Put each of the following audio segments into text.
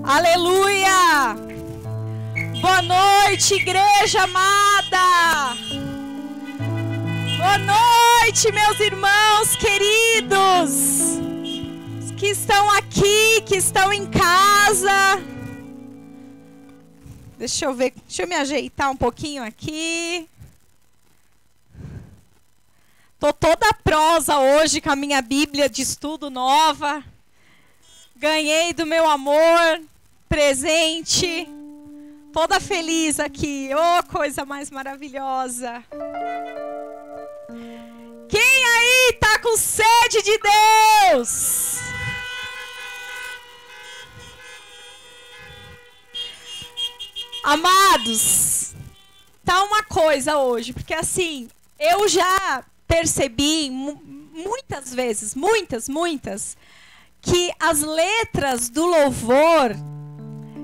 Aleluia! Boa noite, igreja amada! Boa noite, meus irmãos queridos! Os que estão aqui, que estão em casa. Deixa eu ver, deixa eu me ajeitar um pouquinho aqui. Tô toda prosa hoje com a minha Bíblia de estudo nova. Ganhei do meu amor presente. Toda feliz aqui. Oh, coisa mais maravilhosa. Quem aí tá com sede de Deus? Amados, tá uma coisa hoje, porque assim, eu já percebi muitas vezes, muitas, que as letras do louvor,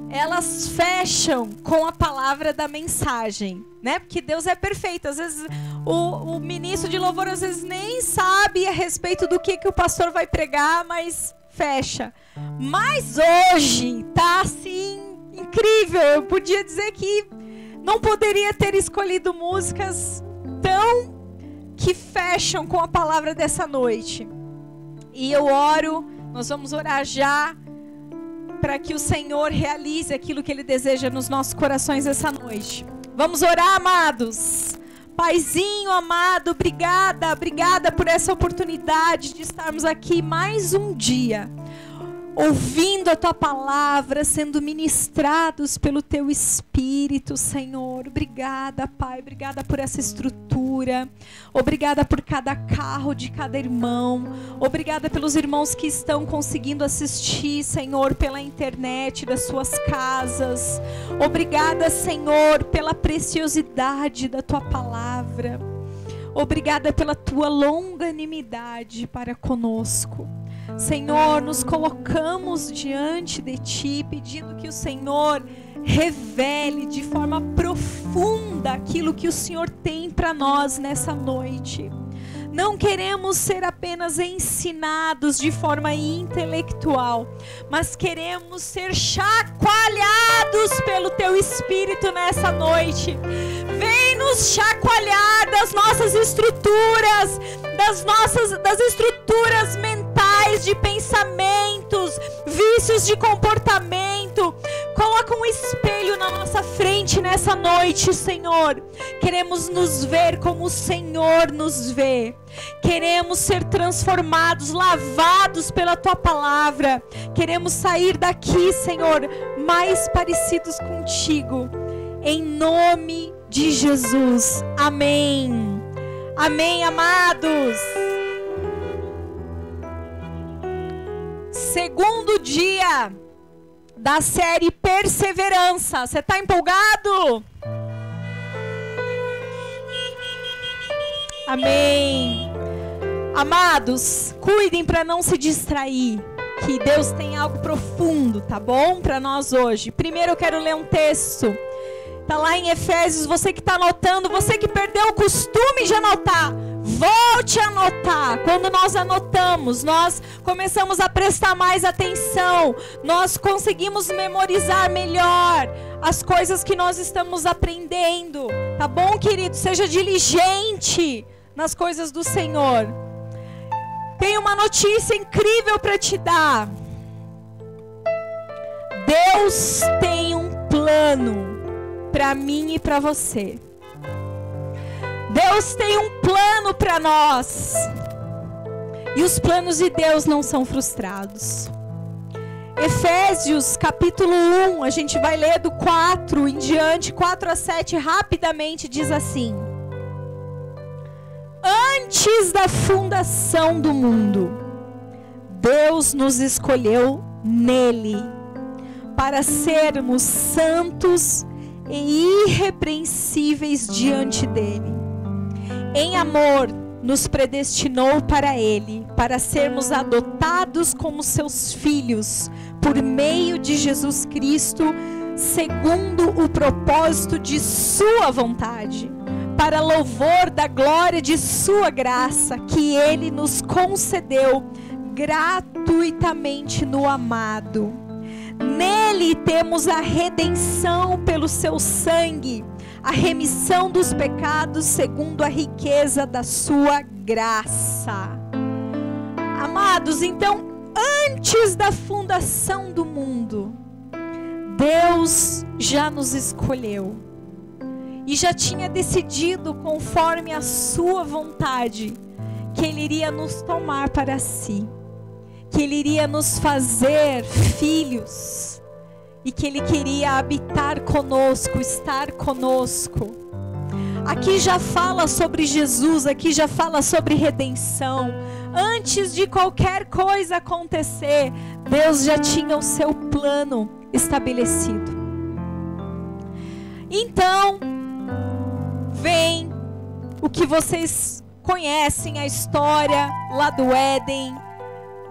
elas fecham com a palavra da mensagem, né? Porque Deus é perfeito. Às vezes o ministro de louvor às vezes nem sabe a respeito do que o pastor vai pregar, mas fecha. Mas hoje tá assim incrível. Eu podia dizer que não poderia ter escolhido músicas tão que fecham com a palavra dessa noite. E eu oro, nós vamos orar já para que o Senhor realize aquilo que Ele deseja nos nossos corações essa noite. Vamos orar, amados. Paizinho amado, obrigada por essa oportunidade de estarmos aqui mais um dia, ouvindo a Tua palavra, sendo ministrados pelo Teu Espírito, Senhor. Obrigada, Pai, obrigada por essa estrutura, obrigada por cada carro de cada irmão, obrigada pelos irmãos que estão conseguindo assistir, Senhor, pela internet das suas casas. Obrigada, Senhor, pela preciosidade da Tua palavra. Obrigada pela Tua longanimidade para conosco. Senhor, nos colocamos diante de Ti, pedindo que o Senhor revele de forma profunda aquilo que o Senhor tem para nós nessa noite. Não queremos ser apenas ensinados de forma intelectual, mas queremos ser chacoalhados pelo Teu Espírito nessa noite. Vem nos chacoalhar das nossas estruturas, das estruturas mentais, de pensamentos, vícios de comportamento. Coloca um espelho na nossa frente nessa noite, Senhor. Queremos nos ver como o Senhor nos vê. Queremos ser transformados, lavados pela Tua palavra. Queremos sair daqui, Senhor, mais parecidos contigo. Em nome de Jesus. Amém. Amém, amados. Segundo dia da série Perseverança. Você está empolgado? Amém. Amados, cuidem para não se distrair, que Deus tem algo profundo, tá bom? Para nós hoje. Primeiro eu quero ler um texto. Está lá em Efésios. Você que está anotando, você que perdeu o costume de anotar, volte a anotar. Quando nós anotamos, nós começamos a prestar mais atenção. Nós conseguimos memorizar melhor as coisas que nós estamos aprendendo. Tá bom, querido? Seja diligente nas coisas do Senhor. Tenho uma notícia incrível para te dar. Deus tem um plano para mim e para você. Deus tem um plano para nós. E os planos de Deus não são frustrados. Efésios capítulo 1, a gente vai ler do 4 em diante, 4 a 7, rapidamente, diz assim: Antes da fundação do mundo, Deus nos escolheu nele, para sermos santos e irrepreensíveis diante dele. Em amor, nos predestinou para Ele, para sermos adotados como seus filhos, por meio de Jesus Cristo, segundo o propósito de Sua vontade, para louvor da glória de Sua graça, que Ele nos concedeu gratuitamente no amado. Nele temos a redenção pelo seu sangue, a remissão dos pecados segundo a riqueza da sua graça. Amados, então, antes da fundação do mundo, Deus já nos escolheu e já tinha decidido, conforme a sua vontade, que Ele iria nos tomar para si, que Ele iria nos fazer filhos e que Ele queria habitar conosco, estar conosco. Aqui já fala sobre Jesus, aqui já fala sobre redenção. Antes de qualquer coisa acontecer, Deus já tinha o seu plano estabelecido. Então, vem o que vocês conhecem, a história lá do Éden,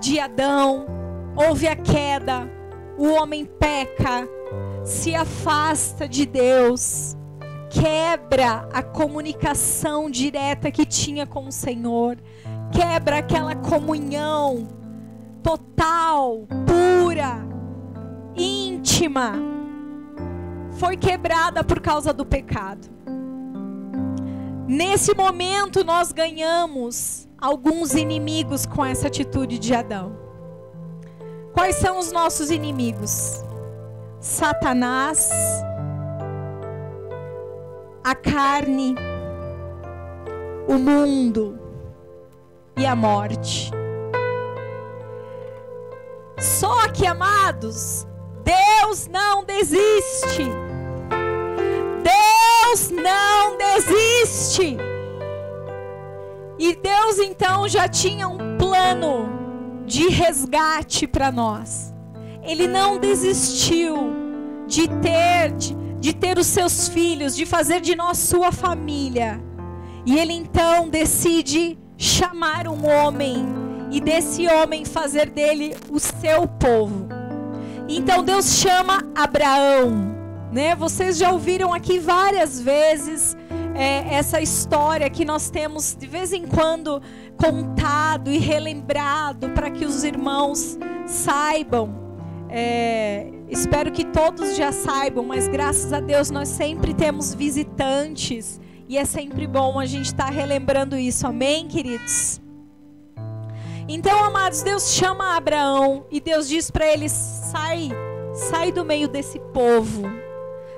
de Adão. Houve a queda, o homem peca, se afasta de Deus, quebra a comunicação direta que tinha com o Senhor, quebra aquela comunhão total, pura, íntima, foi quebrada por causa do pecado. Nesse momento nós ganhamos alguns inimigos com essa atitude de Adão. Quais são os nossos inimigos? Satanás, a carne, o mundo e a morte. Só que, amados, Deus não desiste. Deus não desiste. E Deus então já tinha um plano de resgate para nós. Ele não desistiu de ter os seus filhos, de fazer de nós sua família. E Ele então decide chamar um homem e desse homem fazer dele o seu povo. Então Deus chama Abraão, né? Vocês já ouviram aqui várias vezes essa história que nós temos de vez em quando contado e relembrado para que os irmãos saibam. Espero que todos já saibam, mas graças a Deus nós sempre temos visitantes e é sempre bom a gente estar relembrando isso, amém, queridos? Então, amados, Deus chama Abraão e Deus diz para ele: sai do meio desse povo,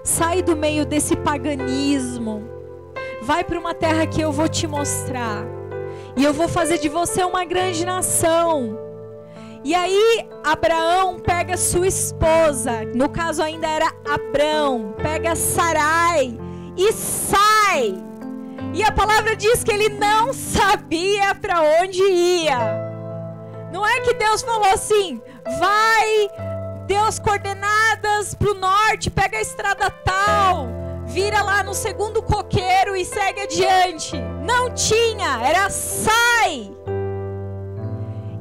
sai do meio desse paganismo, vai para uma terra que eu vou te mostrar e eu vou fazer de você uma grande nação. E aí Abraão pega sua esposa, no caso ainda era Abrão, pega Sarai e sai. E a palavra diz que ele não sabia para onde ia. Não é que Deus falou assim: vai, Deus, coordenadas para o norte, pega a estrada tal, vira lá no segundo coqueiro e segue adiante. Não tinha, era sai.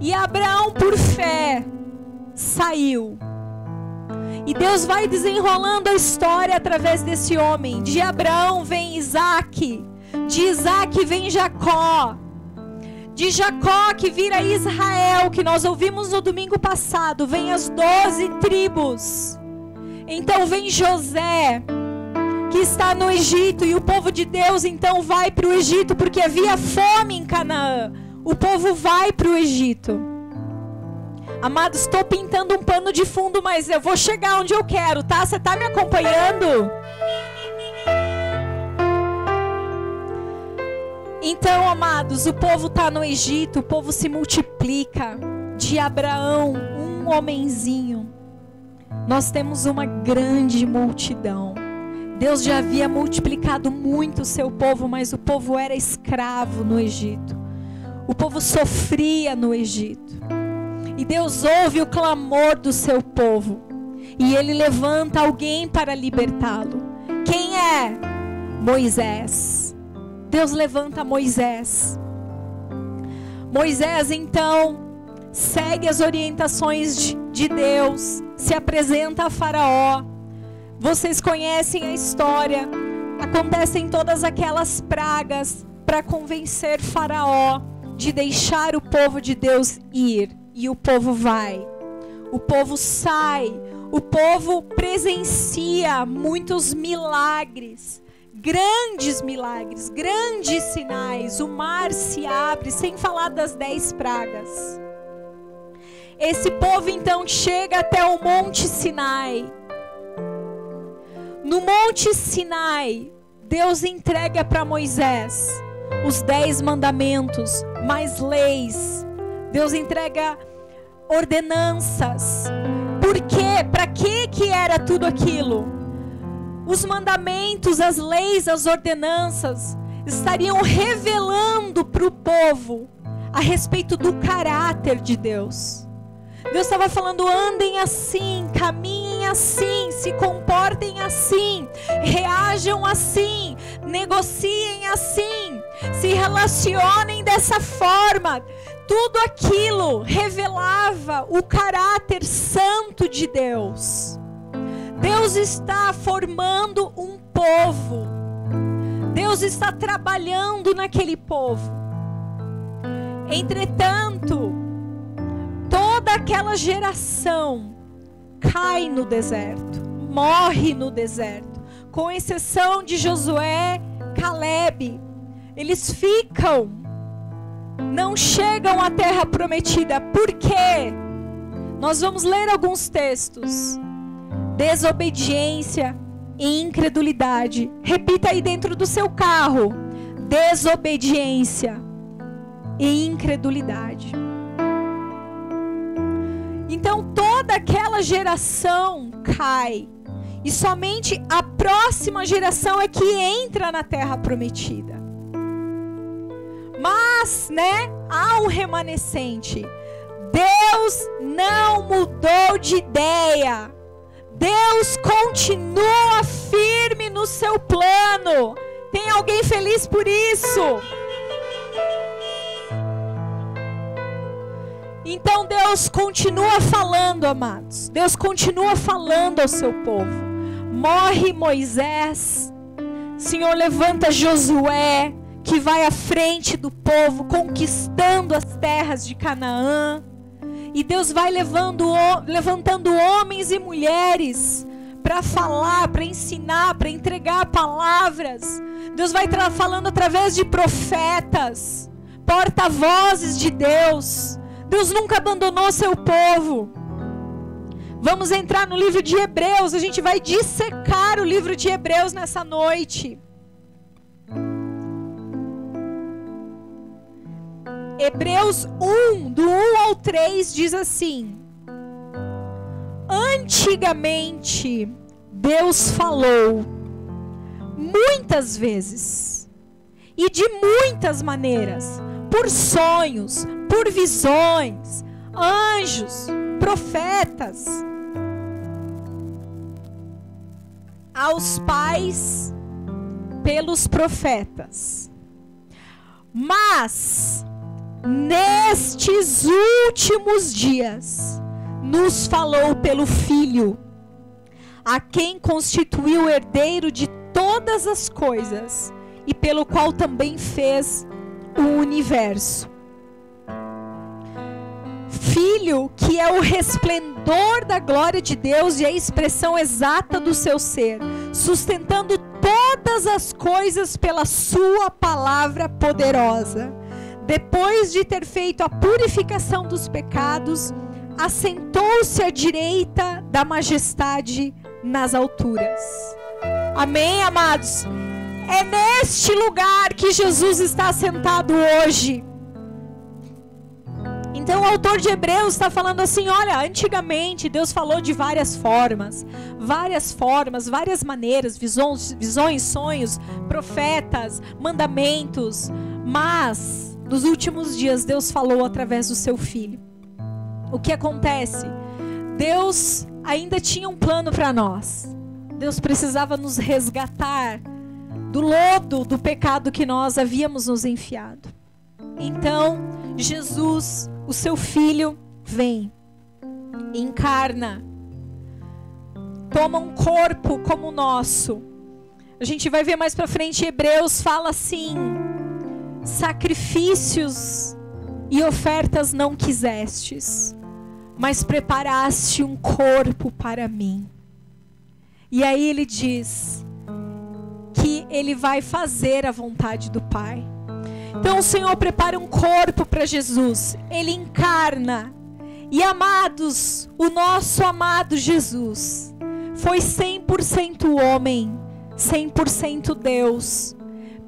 E Abraão, por fé, saiu. E Deus vai desenrolando a história através desse homem. De Abraão vem Isaac, de Isaac vem Jacó, de Jacó que vira Israel, que nós ouvimos no domingo passado, vem as 12 tribos. Então vem José, que está no Egito, e o povo de Deus então vai para o Egito, porque havia fome em Canaã. O povo vai para o Egito. Amados, estou pintando um pano de fundo, mas eu vou chegar onde eu quero, tá? Você está me acompanhando? Então, amados, o povo está no Egito, o povo se multiplica. De Abraão, um homenzinho, nós temos uma grande multidão. Deus já havia multiplicado muito o seu povo, mas o povo era escravo no Egito. O povo sofria no Egito. E Deus ouve o clamor do seu povo. E Ele levanta alguém para libertá-lo. Quem é? Moisés. Deus levanta Moisés. Moisés então segue as orientações de Deus. Se apresenta a Faraó. Vocês conhecem a história. Acontecem todas aquelas pragas para convencer Faraó de deixar o povo de Deus ir. E o povo vai. O povo sai. o povo presencia muitos milagres, grandes sinais. O mar se abre, sem falar das 10 pragas. Esse povo então chega até o Monte Sinai. No Monte Sinai, Deus entrega para Moisés os 10 mandamentos, mais leis. Deus entrega ordenanças. Por quê? Para que era tudo aquilo? Os mandamentos, as leis, as ordenanças estariam revelando para o povo a respeito do caráter de Deus. Deus estava falando: andem assim, caminhem assim, se comportem assim, reajam assim, negociem assim, se relacionem dessa forma. Tudo aquilo revelava o caráter santo de Deus. Deus está formando um povo. Deus está trabalhando naquele povo. Entretanto, toda aquela geração cai no deserto, morre no deserto, com exceção de Josué, Calebe. Eles ficam, não chegam à terra prometida. Por quê? Nós vamos ler alguns textos. Desobediência e incredulidade. Repita aí dentro do seu carro: desobediência e incredulidade. Então toda aquela geração cai, e somente a próxima geração é que entra na terra prometida. Mas, há um remanescente. Deus não mudou de ideia. Deus continua firme no seu plano. Tem alguém feliz por isso? Então Deus continua falando, amados. Deus continua falando ao seu povo. Morre Moisés. Senhor, levanta Josué, que vai à frente do povo, conquistando as terras de Canaã. E Deus vai levantando homens e mulheres para falar, para ensinar, para entregar palavras. Deus vai falando através de profetas, porta-vozes de Deus. Deus nunca abandonou seu povo. Vamos entrar no livro de Hebreus. A gente vai dissecar o livro de Hebreus nessa noite. Hebreus 1, do 1 ao 3, diz assim: antigamente Deus falou muitas vezes e de muitas maneiras, por sonhos, por visões, anjos, profetas, aos pais pelos profetas. Mas nestes últimos dias nos falou pelo Filho, a quem constituiu o herdeiro de todas as coisas e pelo qual também fez o universo. Filho, que é o resplendor da glória de Deus e a expressão exata do seu ser, sustentando todas as coisas pela sua palavra poderosa. Depois de ter feito a purificação dos pecados, assentou-se à direita da majestade nas alturas. Amém, amados? É neste lugar que Jesus está assentado hoje. Então o autor de Hebreus está falando assim: olha, antigamente Deus falou de várias formas, várias maneiras, visões, sonhos, profetas, mandamentos, mas nos últimos dias Deus falou através do seu Filho. O que acontece? Deus ainda tinha um plano para nós. Deus precisava nos resgatar do lodo do pecado que nós havíamos nos enfiado. Então Jesus, o seu Filho, vem, encarna, toma um corpo como o nosso. A gente vai ver mais para frente, Hebreus fala assim: sacrifícios e ofertas não quisestes, mas preparaste um corpo para mim. E aí ele diz que ele vai fazer a vontade do Pai. Então o Senhor prepara um corpo para Jesus. Ele encarna. E amados, o nosso amado Jesus foi 100% homem, 100% Deus.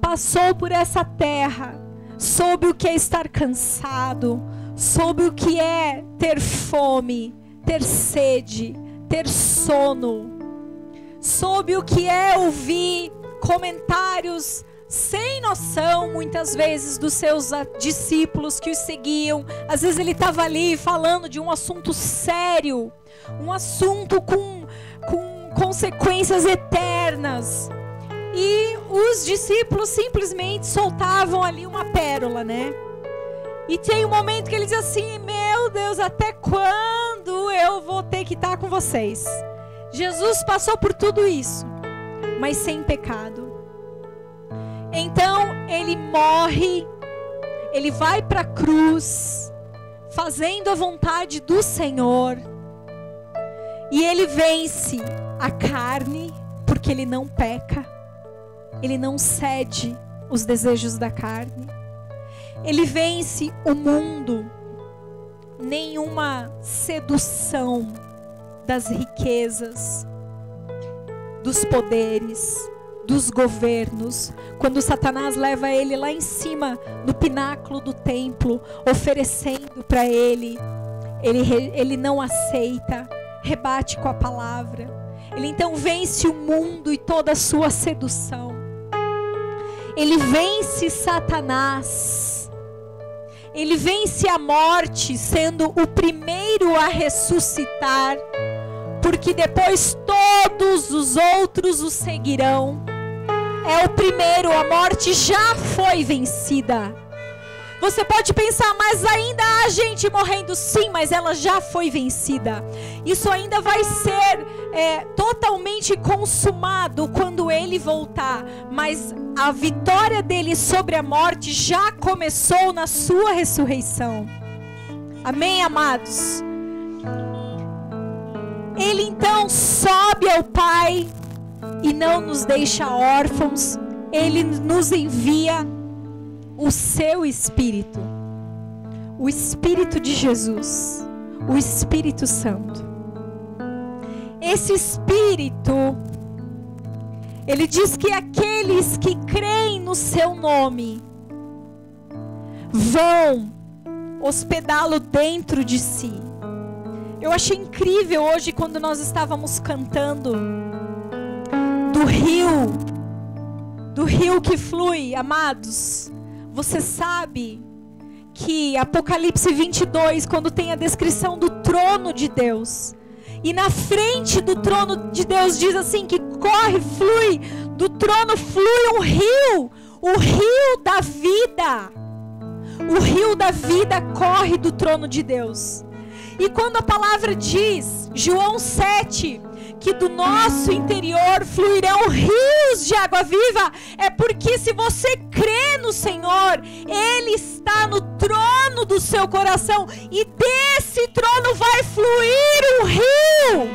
Passou por essa terra, soube o que é estar cansado, soube o que é ter fome, ter sede, ter sono. Soube o que é ouvir comentários sem noção, muitas vezes, dos seus discípulos que os seguiam. Às vezes ele estava ali falando de um assunto sério, um assunto com consequências eternas. E os discípulos simplesmente soltavam ali uma pérola, né? E tem um momento que ele diz assim: meu Deus, até quando eu vou ter que estar com vocês? Jesus passou por tudo isso, mas sem pecado. Então ele morre, ele vai para a cruz, fazendo a vontade do Senhor. E ele vence a carne, porque ele não peca. Ele não cede os desejos da carne. Ele vence o mundo. Nenhuma sedução das riquezas, dos poderes, dos governos. Quando Satanás leva ele lá em cima, no pináculo do templo, oferecendo para ele não aceita, rebate com a palavra. Ele então vence o mundo e toda a sua sedução. Ele vence Satanás. Ele vence a morte, sendo o primeiro a ressuscitar, porque depois todos os outros o seguirão. É o primeiro, a morte já foi vencida. Você pode pensar, mas ainda há gente morrendo. Sim, mas ela já foi vencida. Isso ainda vai ser totalmente consumado quando ele voltar. Mas a vitória dele sobre a morte já começou na sua ressurreição. Amém, amados? Ele então sobe ao Pai e não nos deixa órfãos. Ele nos envia o seu Espírito, o Espírito de Jesus, o Espírito Santo. Esse Espírito, ele diz que aqueles que creem no seu nome vão hospedá-lo dentro de si. Eu achei incrível hoje quando nós estávamos cantando do rio que flui, amados. Você sabe que Apocalipse 22, quando tem a descrição do trono de Deus, e na frente do trono de Deus diz assim que flui, do trono flui um rio, o rio da vida. O rio da vida corre do trono de Deus. E quando a palavra diz, João 7, que do nosso interior fluirão rios de água viva, é porque se você crê no Senhor, Ele está no trono do seu coração, e desse trono vai fluir um rio.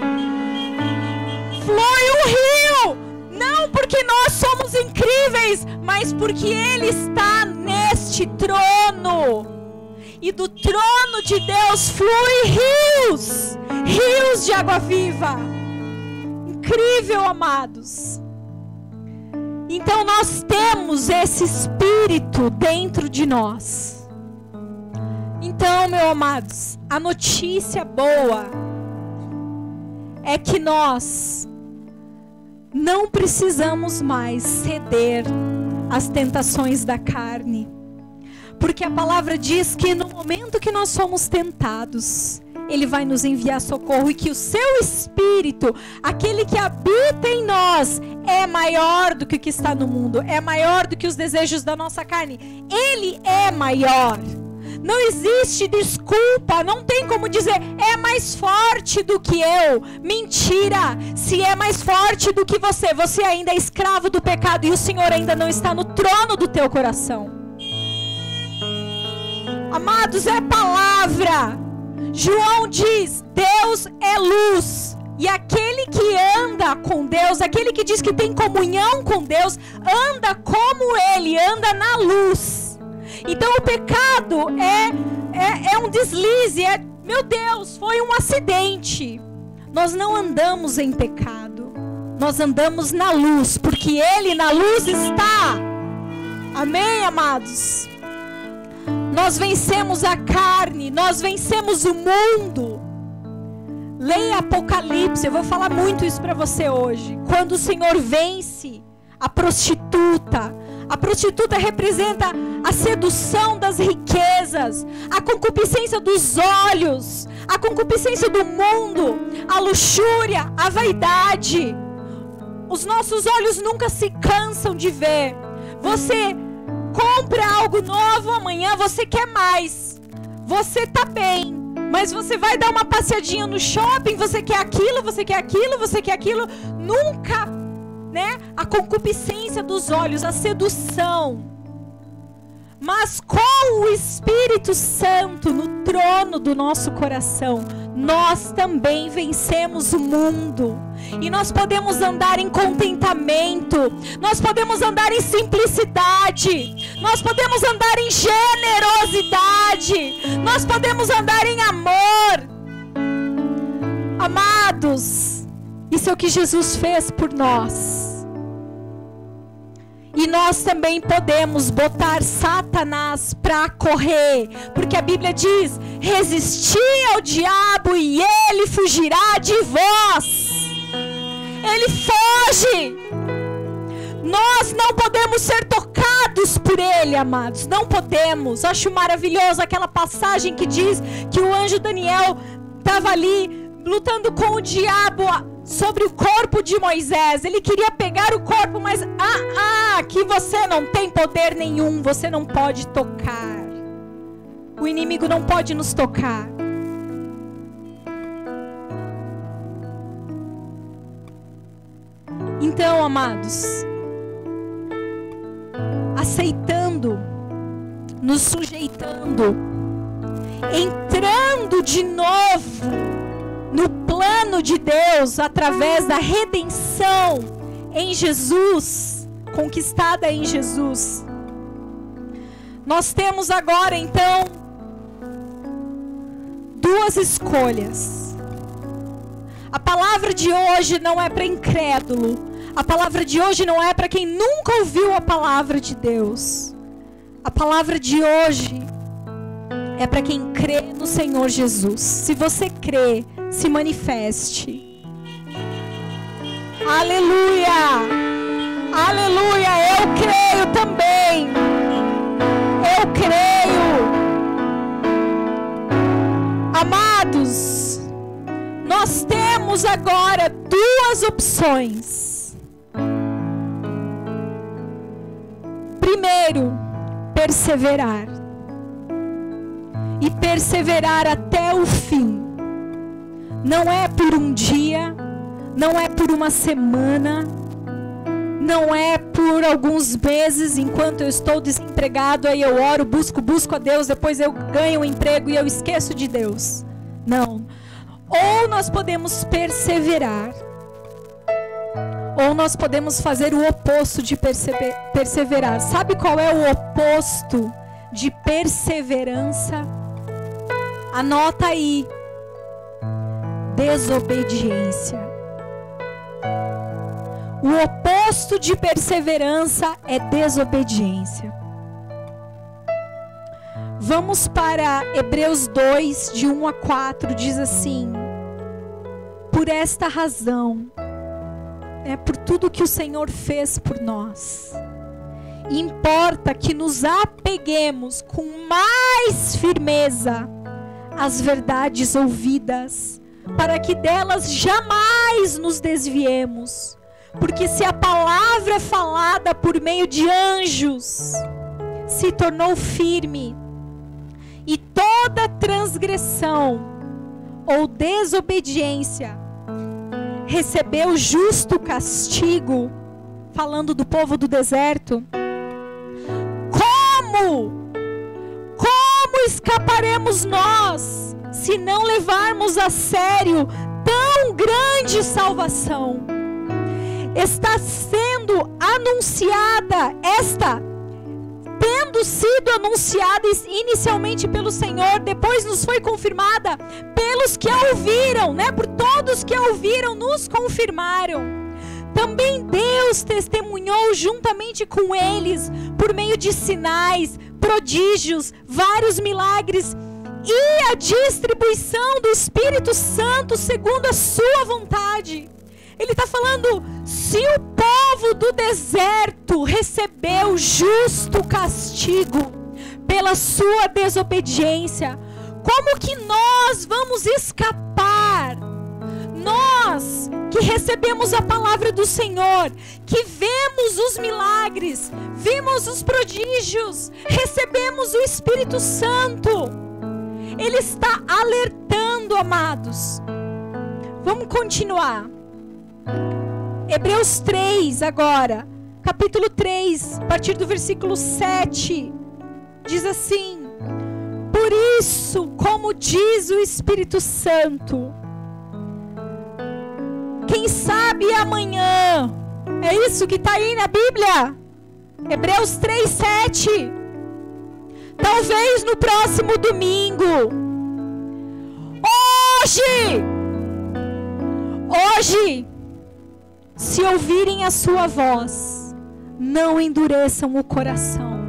Flui um rio, não porque nós somos incríveis, mas porque Ele está neste trono. E do trono de Deus flui rios de água viva. Incrível, amados. Então nós temos esse Espírito dentro de nós. Então, meus amados, a notícia boa é que nós não precisamos mais ceder às tentações da carne. Porque a palavra diz que no momento que nós somos tentados, Ele vai nos enviar socorro, e que o seu Espírito, aquele que habita em nós, é maior do que o que está no mundo, é maior do que os desejos da nossa carne. Ele é maior. Não existe desculpa, não tem como dizer, é mais forte do que eu. Mentira! Se é mais forte do que você ainda é escravo do pecado, e o Senhor ainda não está no trono do teu coração. Amados, é palavra. João diz: Deus é luz. E aquele que anda com Deus, aquele que diz que tem comunhão com Deus, anda como Ele, anda na luz. Então o pecado é um deslize, meu Deus, foi um acidente. Nós não andamos em pecado, nós andamos na luz, porque Ele na luz está. Amém, amados? Nós vencemos a carne, nós vencemos o mundo. Leia Apocalipse, eu vou falar muito isso para você hoje. Quando o Senhor vence a prostituta representa a sedução das riquezas, a concupiscência dos olhos, a concupiscência do mundo, a luxúria, a vaidade. Os nossos olhos nunca se cansam de ver. Você compra algo novo, amanhã você quer mais. Você tá bem, mas você vai dar uma passeadinha no shopping, você quer aquilo, você quer aquilo, você quer aquilo. Nunca, né? A concupiscência dos olhos, a sedução. Mas com o Espírito Santo no trono do nosso coração, nós também vencemos o mundo. E nós podemos andar em contentamento, nós podemos andar em simplicidade, nós podemos andar em generosidade, nós podemos andar em amor. Amados, isso é o que Jesus fez por nós. E nós também podemos botar Satanás para correr, porque a Bíblia diz: resisti ao diabo e ele fugirá de vós. Ele foge. Nós não podemos ser tocados por ele, amados. Não podemos. Acho maravilhoso aquela passagem que diz que o anjo Daniel estava ali lutando com o diabo sobre o corpo de Moisés. Ele queria pegar o corpo, mas aqui você não tem poder nenhum. Você não pode tocar. O inimigo não pode nos tocar. Então, amados, aceitando, nos sujeitando, entrando de novo no plano de Deus através da redenção em Jesus, conquistada em Jesus, nós temos agora então duas escolhas. A palavra de hoje não é para incrédulo. A palavra de hoje não é para quem nunca ouviu a palavra de Deus. A palavra de hoje é para quem crê no Senhor Jesus. Se você crê, se manifeste. Aleluia! Aleluia! Eu creio também. Eu creio. Amados, nós temos agora duas opções. Primeiro, perseverar. E perseverar até o fim. Não é por um dia, não é por uma semana, não é por alguns meses, enquanto eu estou desempregado, aí eu oro, busco a Deus, depois eu ganho um emprego e eu esqueço de Deus. Não. Ou nós podemos perseverar, ou nós podemos fazer o oposto de perseverar. Sabe qual é o oposto de perseverança? Anota aí: desobediência. O oposto de perseverança é desobediência. Vamos para Hebreus 2, de 1 a 4, diz assim: por esta razão, por tudo que o Senhor fez por nós, importa que nos apeguemos com mais firmeza às verdades ouvidas, para que delas jamais nos desviemos. Porque se a palavra falada por meio de anjos se tornou firme, e toda transgressão ou desobediência recebeu justo castigo, falando do povo do deserto, como escaparemos nós, se não levarmos a sério tão grande salvação. Está sendo anunciada tendo sido anunciada inicialmente pelo Senhor, depois nos foi confirmada pelos que a ouviram, né? Por todos que a ouviram, nos confirmaram. Também Deus testemunhou juntamente com eles, por meio de sinais, prodígios, vários milagres, e a distribuição do Espírito Santo segundo a sua vontade. Ele está falando, se o povo do deserto recebeu justo castigo pela sua desobediência, como que nós vamos escapar? Nós que recebemos a palavra do Senhor, que vemos os milagres, vimos os prodígios, recebemos o Espírito Santo. Ele está alertando, amados. Vamos continuar. Hebreus 3 agora, capítulo 3, a partir do versículo 7, diz assim: por isso, como diz o Espírito Santo, quem sabe amanhã, é isso que está aí na Bíblia, Hebreus 3, 7, talvez no próximo domingo, hoje, se ouvirem a sua voz, não endureçam o coração,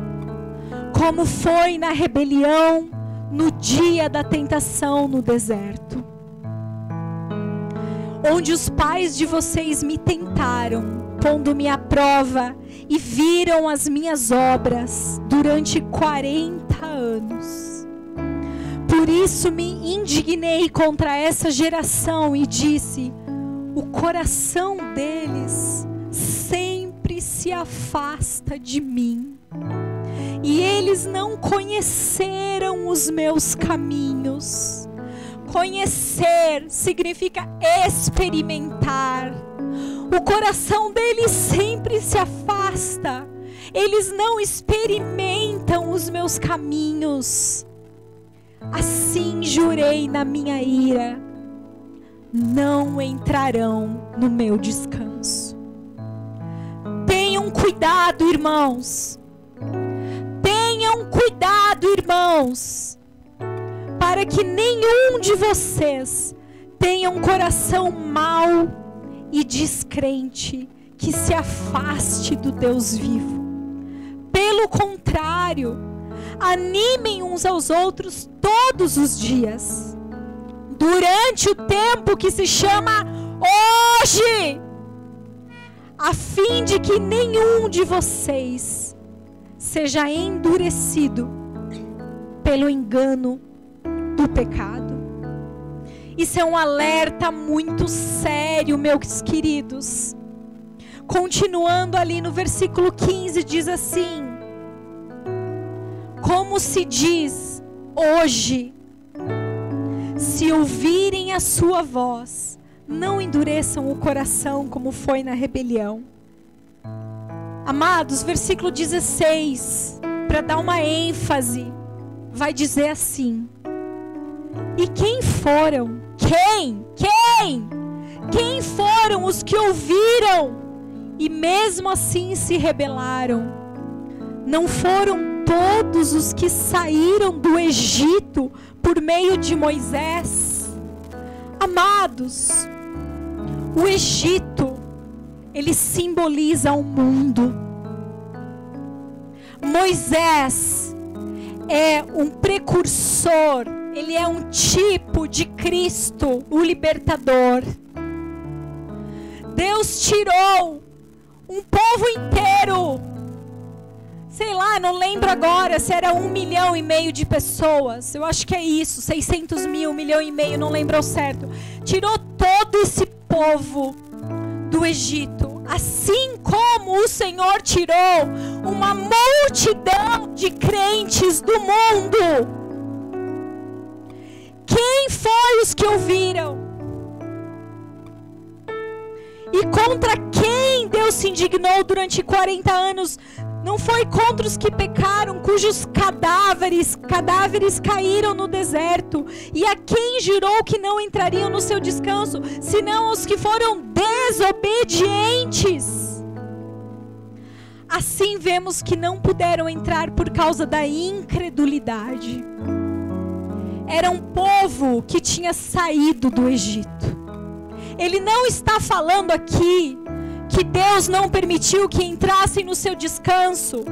como foi na rebelião no dia da tentação no deserto, onde os pais de vocês me tentaram, pondo-me à prova, e viram as minhas obras durante 40 anos. Por isso me indignei contra essa geração e disse: o coração deles sempre se afasta de mim, e eles não conheceram os meus caminhos. Conhecer significa experimentar. O coração deles sempre se afasta. Eles não experimentam os meus caminhos. Assim jurei na minha ira: não entrarão no meu descanso. Tenham cuidado, irmãos. Tenham cuidado, irmãos, para que nenhum de vocês tenha um coração mau e descrente, que se afaste do Deus vivo. Pelo contrário, animem uns aos outros todos os dias, durante o tempo que se chama hoje, a fim de que nenhum de vocês seja endurecido pelo engano do pecado. Isso é um alerta muito sério, meus queridos. Continuando ali no versículo 15, diz assim: como se diz hoje, se ouvirem a sua voz, não endureçam o coração como foi na rebelião. Amados, versículo 16, para dar uma ênfase, vai dizer assim: e quem foram? Quem foram os que ouviram e mesmo assim se rebelaram? Não foram todos os que saíram do Egito por meio de Moisés? Amados, o Egito, ele simboliza o mundo. Moisés é um precursor, ele é um tipo de Cristo, o libertador. Deus tirou um povo inteiro, sei lá, não lembro agora se era 1,5 milhão de pessoas, eu acho que é isso, 600 mil, 1,5 milhão, não lembro ao certo. Tirou todo esse povo do Egito, assim como o Senhor tirou uma multidão de crentes do mundo. Quem foi os que ouviram? E contra quem Deus se indignou durante 40 anos Não foi contra os que pecaram, cujos cadáveres caíram no deserto, e a quem jurou que não entrariam no seu descanso, senão os que foram desobedientes. Assim vemos que não puderam entrar por causa da incredulidade. Era um povo que tinha saído do Egito. Ele não está falando aqui que Deus não permitiu que entrassem no seu descanso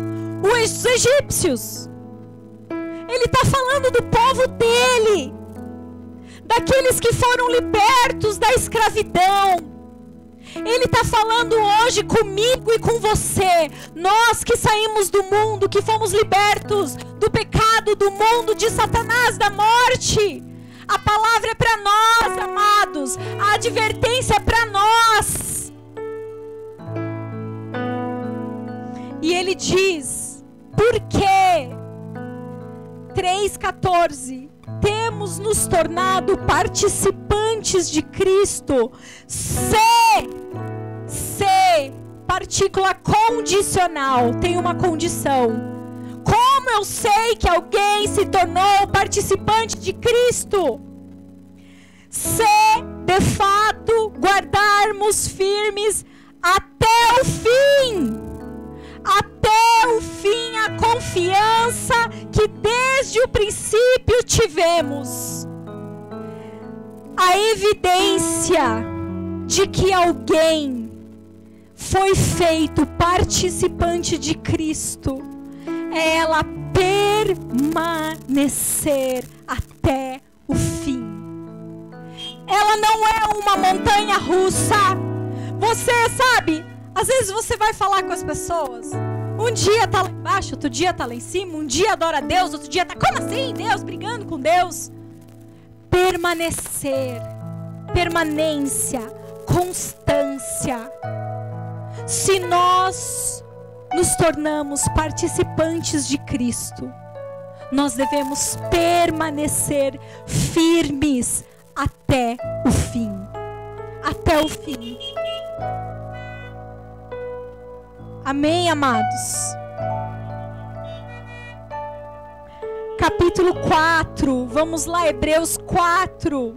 os egípcios. Ele está falando do povo dele, daqueles que foram libertos da escravidão. Ele está falando hoje comigo e com você, nós que saímos do mundo, que fomos libertos do pecado, do mundo, de Satanás, da morte. A palavra é para nós, amados, a advertência é para nós. E ele diz, porque 3,14, temos nos tornado participantes de Cristo, se, partícula condicional, tem uma condição. Como eu sei que alguém se tornou participante de Cristo? Se, de fato, guardarmos firmes até o fim. Até o fim a confiança que desde o princípio tivemos. A evidência de que alguém foi feito participante de Cristo é ela permanecer até o fim. Ela não é uma montanha russa. Você sabe, às vezes você vai falar com as pessoas, um dia tá lá embaixo, outro dia tá lá em cima, um dia adora a Deus, outro dia tá, como assim, Deus, brigando com Deus? Permanecer, permanência, constância. Se nós nos tornamos participantes de Cristo, nós devemos permanecer firmes até o fim. Até o fim. Amém, amados? Capítulo 4, vamos lá, Hebreus 4,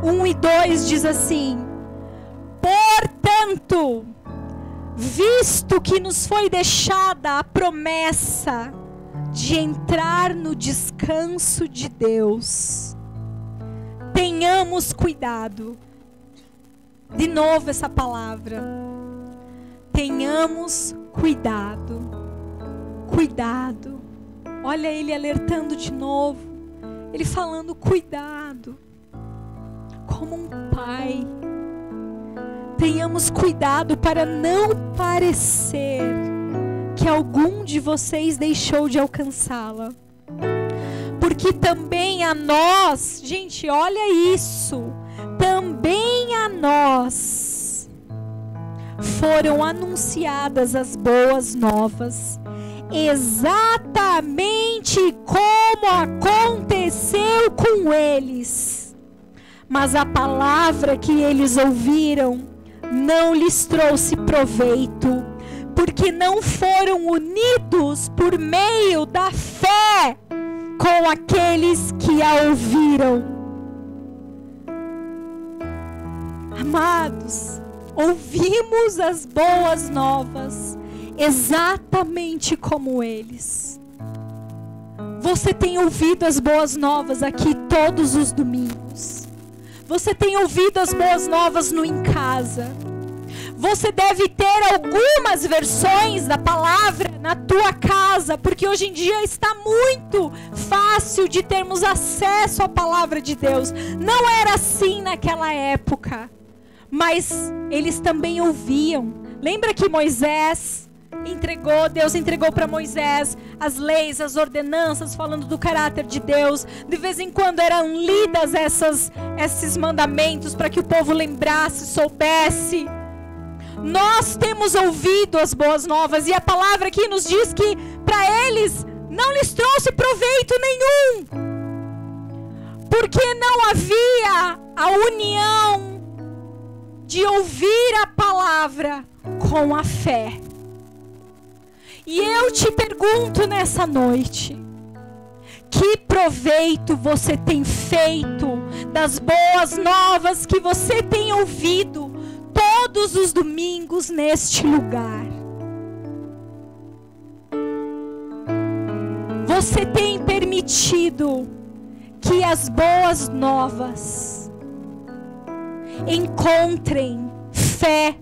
1 e 2 diz assim: portanto, visto que nos foi deixada a promessa de entrar no descanso de Deus, tenhamos cuidado. De novo essa palavra. Tenhamos cuidado. Cuidado. Olha ele alertando de novo. Ele falando cuidado. Como um pai. Tenhamos cuidado para não parecer que algum de vocês deixou de alcançá-la. Porque também a nós, gente, olha isso. Também a nós foram anunciadas as boas novas, exatamente como aconteceu com eles. Mas a palavra que eles ouviram não lhes trouxe proveito, porque não foram unidos por meio da fé com aqueles que a ouviram. Amados, ouvimos as boas novas exatamente como eles. Você tem ouvido as boas novas aqui todos os domingos. Você tem ouvido as boas novas no Em Casa. Você deve ter algumas versões da palavra na tua casa, porque hoje em dia está muito fácil de termos acesso à palavra de Deus. Não era assim naquela época. Mas eles também ouviam. Lembra que Deus entregou para Moisés as leis, as ordenanças, falando do caráter de Deus. De vez em quando eram lidas esses mandamentos para que o povo lembrasse, soubesse. Nós temos ouvido as boas novas e a palavra aqui nos diz que para eles não lhes trouxe proveito nenhum. Porque não havia a união de ouvir a palavra com a fé. E eu te pergunto nessa noite: que proveito você tem feito das boas novas que você tem ouvido todos os domingos neste lugar? Você tem permitido que as boas novas encontrem fé?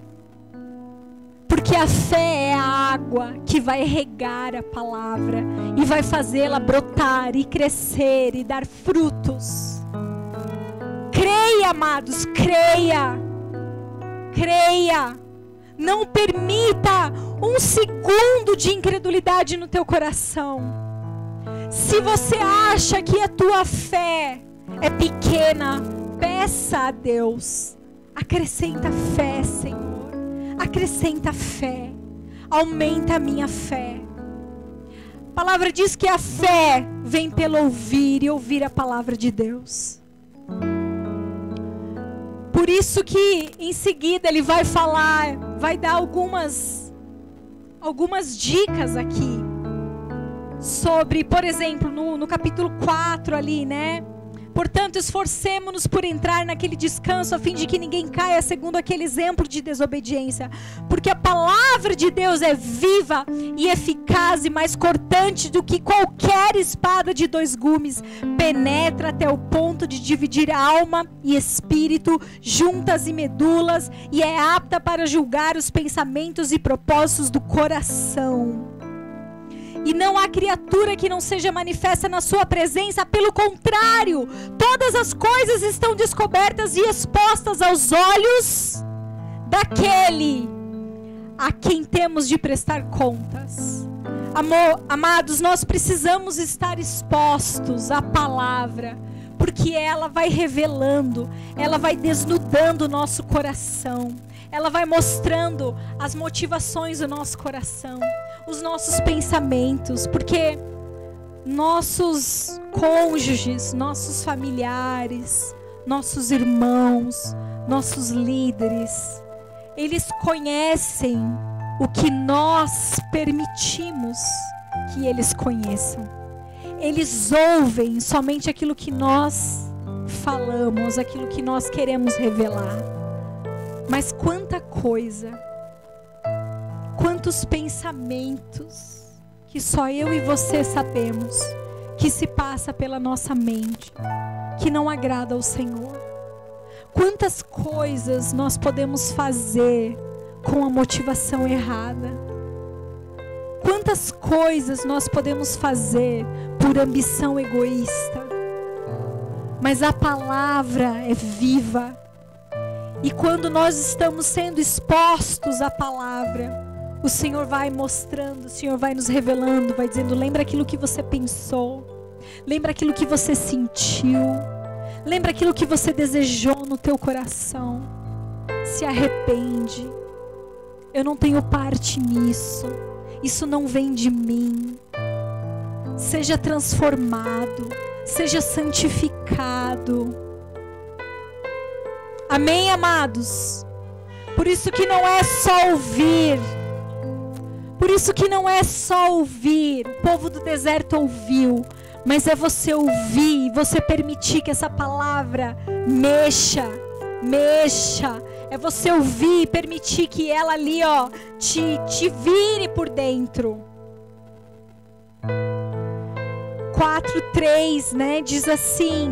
Porque a fé é a água que vai regar a palavra e vai fazê-la brotar e crescer e dar frutos. Creia, amados, creia. Creia. Não permita um segundo de incredulidade no teu coração. Se você acha que a tua fé é pequena, peça a Deus. Acrescenta fé, Senhor. Acrescenta fé. Aumenta a minha fé. A palavra diz que a fé vem pelo ouvir e ouvir a palavra de Deus. Por isso que em seguida ele vai falar, vai dar algumas dicas aqui. Sobre, por exemplo, no capítulo 4 ali, né? Portanto, esforcemo-nos por entrar naquele descanso, a fim de que ninguém caia segundo aquele exemplo de desobediência. Porque a palavra de Deus é viva e eficaz e mais cortante do que qualquer espada de 2 gumes. Penetra até o ponto de dividir alma e espírito, juntas e medulas, e é apta para julgar os pensamentos e propósitos do coração. E não há criatura que não seja manifesta na sua presença, pelo contrário, todas as coisas estão descobertas e expostas aos olhos daquele a quem temos de prestar contas. Amados, nós precisamos estar expostos à palavra, porque ela vai revelando, ela vai desnudando o nosso coração. Ela vai mostrando as motivações do nosso coração, os nossos pensamentos, porque nossos cônjuges, nossos familiares, nossos irmãos, nossos líderes, eles conhecem o que nós permitimos que eles conheçam. Eles ouvem somente aquilo que nós falamos, aquilo que nós queremos revelar. Mas quanta coisa, quantos pensamentos que só eu e você sabemos que se passa pela nossa mente, que não agrada ao Senhor. Quantas coisas nós podemos fazer com a motivação errada. Quantas coisas nós podemos fazer por ambição egoísta. Mas a palavra é viva. E quando nós estamos sendo expostos à palavra, o Senhor vai mostrando, o Senhor vai nos revelando, vai dizendo: lembra aquilo que você pensou, lembra aquilo que você sentiu, lembra aquilo que você desejou no teu coração. Se arrepende. Eu não tenho parte nisso. Isso não vem de mim. Seja transformado, seja santificado. Amém, amados? Por isso que não é só ouvir. Por isso que não é só ouvir. O povo do deserto ouviu. Mas é você ouvir e você permitir que essa palavra mexa. É você ouvir e permitir que ela ali, ó, te vire por dentro. 4:3, né? Diz assim: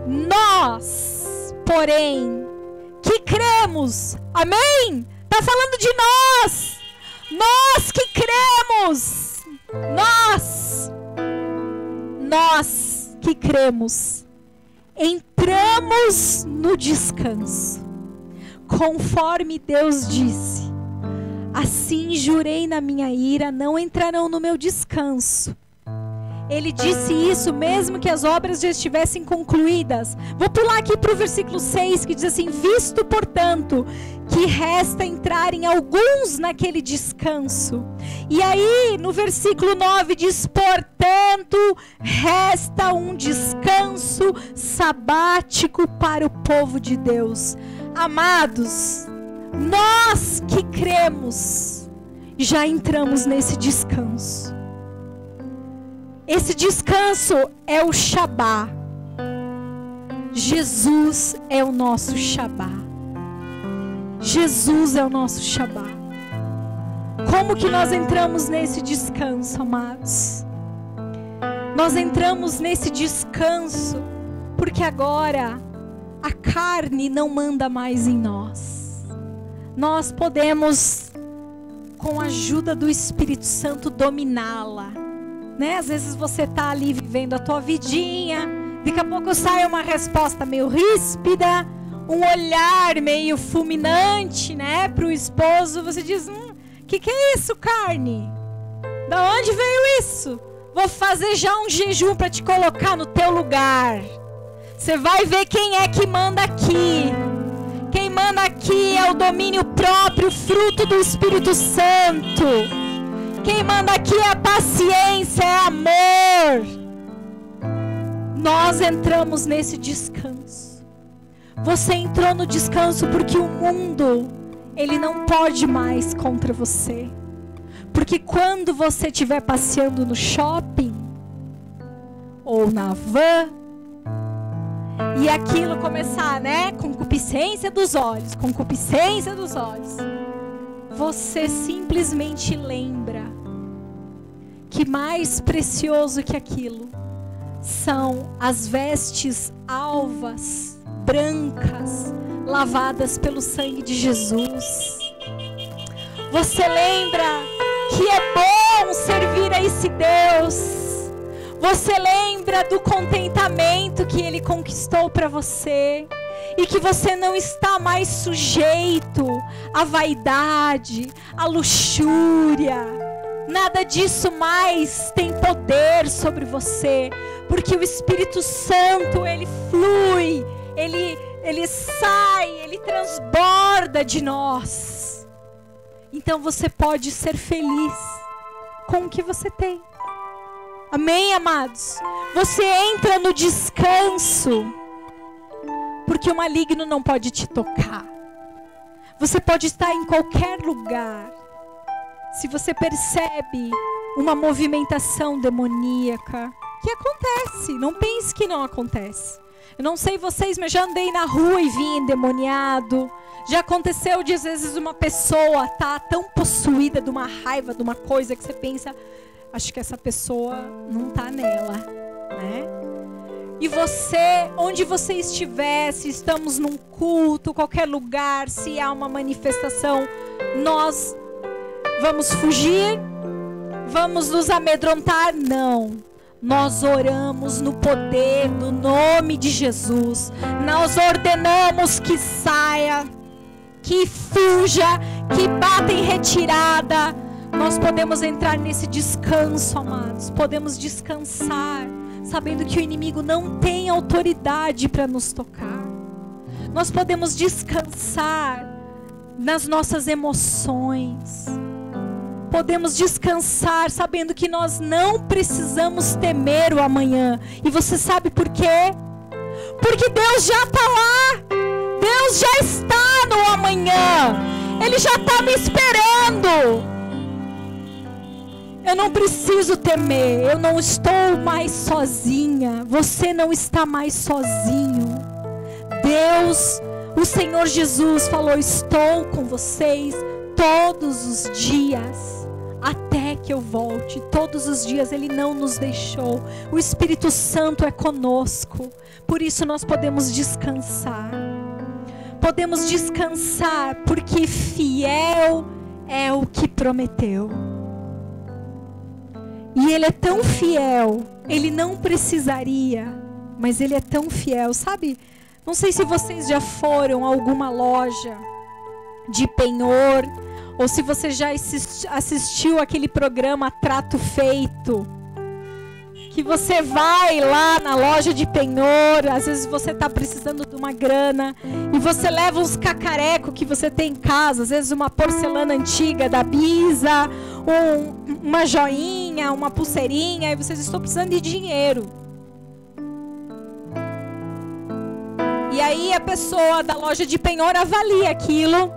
nós, porém, que cremos, amém? Tá falando de nós. Nós que cremos. Nós que cremos. Entramos no descanso. Conforme Deus disse: assim jurei na minha ira, não entrarão no meu descanso. Ele disse isso mesmo que as obras já estivessem concluídas. Vou pular aqui para o versículo 6, que diz assim: visto, portanto, que resta entrarem alguns naquele descanso. E aí, no versículo 9 diz: portanto, resta um descanso sabático para o povo de Deus. Amados, nós que cremos, já entramos nesse descanso. Esse descanso é o Shabá. Jesus é o nosso Shabá. Jesus é o nosso Shabá. Como que nós entramos nesse descanso, amados? Nós entramos nesse descanso porque agora a carne não manda mais em nós. Nós podemos, com a ajuda do Espírito Santo, dominá-la, né? Às vezes você está ali vivendo a tua vidinha, daqui a pouco sai uma resposta meio ríspida, um olhar meio fulminante, né, para o esposo. Você diz, que é isso, carne? Da onde veio isso? Vou fazer já um jejum para te colocar no teu lugar. Você vai ver quem é que manda aqui. Quem manda aqui é o domínio próprio, fruto do Espírito Santo. Quem manda aqui é a paciência, é amor. Nós entramos nesse descanso. Você entrou no descanso porque o mundo, ele não pode mais contra você. Porque quando você estiver passeando no shopping ou na van, e aquilo começar, né? Concupiscência dos olhos, você simplesmente lembra que mais precioso que aquilo são as vestes alvas, brancas, lavadas pelo sangue de Jesus. Você lembra que é bom servir a esse Deus. Você lembra do contentamento que Ele conquistou para você. E que você não está mais sujeito à vaidade, à luxúria. Nada disso mais tem poder sobre você. Porque o Espírito Santo, Ele flui, Ele sai, Ele transborda de nós. Então você pode ser feliz com o que você tem. Amém, amados? Você entra no descanso, porque o maligno não pode te tocar. Você pode estar em qualquer lugar. Se você percebe uma movimentação demoníaca, que acontece, não pense que não acontece. Eu não sei vocês, mas já andei na rua e vim endemoniado. Já aconteceu de às vezes uma pessoa tá tão possuída de uma raiva, de uma coisa que você pensa, acho que essa pessoa não tá nela, né? E você, onde você estiver, se estamos num culto, qualquer lugar, se há uma manifestação, nós vamos fugir? Vamos nos amedrontar? Não. Nós oramos no poder do nome de Jesus. Nós ordenamos que saia, que fuja, que bata em retirada. Nós podemos entrar nesse descanso, amados. Podemos descansar, sabendo que o inimigo não tem autoridade para nos tocar. Nós podemos descansar nas nossas emoções. Podemos descansar sabendo que nós não precisamos temer o amanhã. E você sabe por quê? Porque Deus já está lá. Deus já está no amanhã. Ele já está me esperando. Eu não preciso temer. Eu não estou mais sozinha. Você não está mais sozinho. Deus, o Senhor Jesus falou: estou com vocês todos os dias, até que eu volte. Todos os dias Ele não nos deixou. O Espírito Santo é conosco. Por isso nós podemos descansar. Podemos descansar porque fiel é o que prometeu. E Ele é tão fiel, Ele não precisaria, mas Ele é tão fiel, sabe? Não sei se vocês já foram a alguma loja de penhor, ou se você já assistiu aquele programa Trato Feito, que você vai lá na loja de penhor, às vezes você está precisando de uma grana, e você leva uns cacarecos que você tem em casa, às vezes uma porcelana antiga da Bisa, uma joinha, uma pulseirinha, e vocês estão precisando de dinheiro. E aí a pessoa da loja de penhor avalia aquilo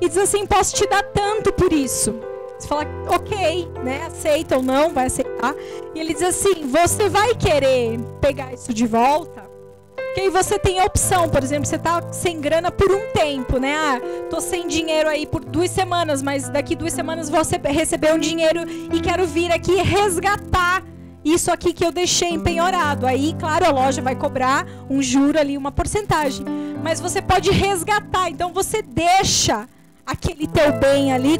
e diz assim: posso te dar tanto por isso. Você fala, ok, né? Aceita ou não, vai aceitar. E ele diz assim, você vai querer pegar isso de volta? Porque aí você tem a opção, por exemplo, você tá sem grana por um tempo, né? Ah, tô sem dinheiro aí por 2 semanas, mas daqui 2 semanas vou receber um dinheiro e quero vir aqui resgatar isso aqui que eu deixei empenhorado. Aí, claro, a loja vai cobrar um juro ali, uma porcentagem. Mas você pode resgatar, então você deixa aquele teu bem ali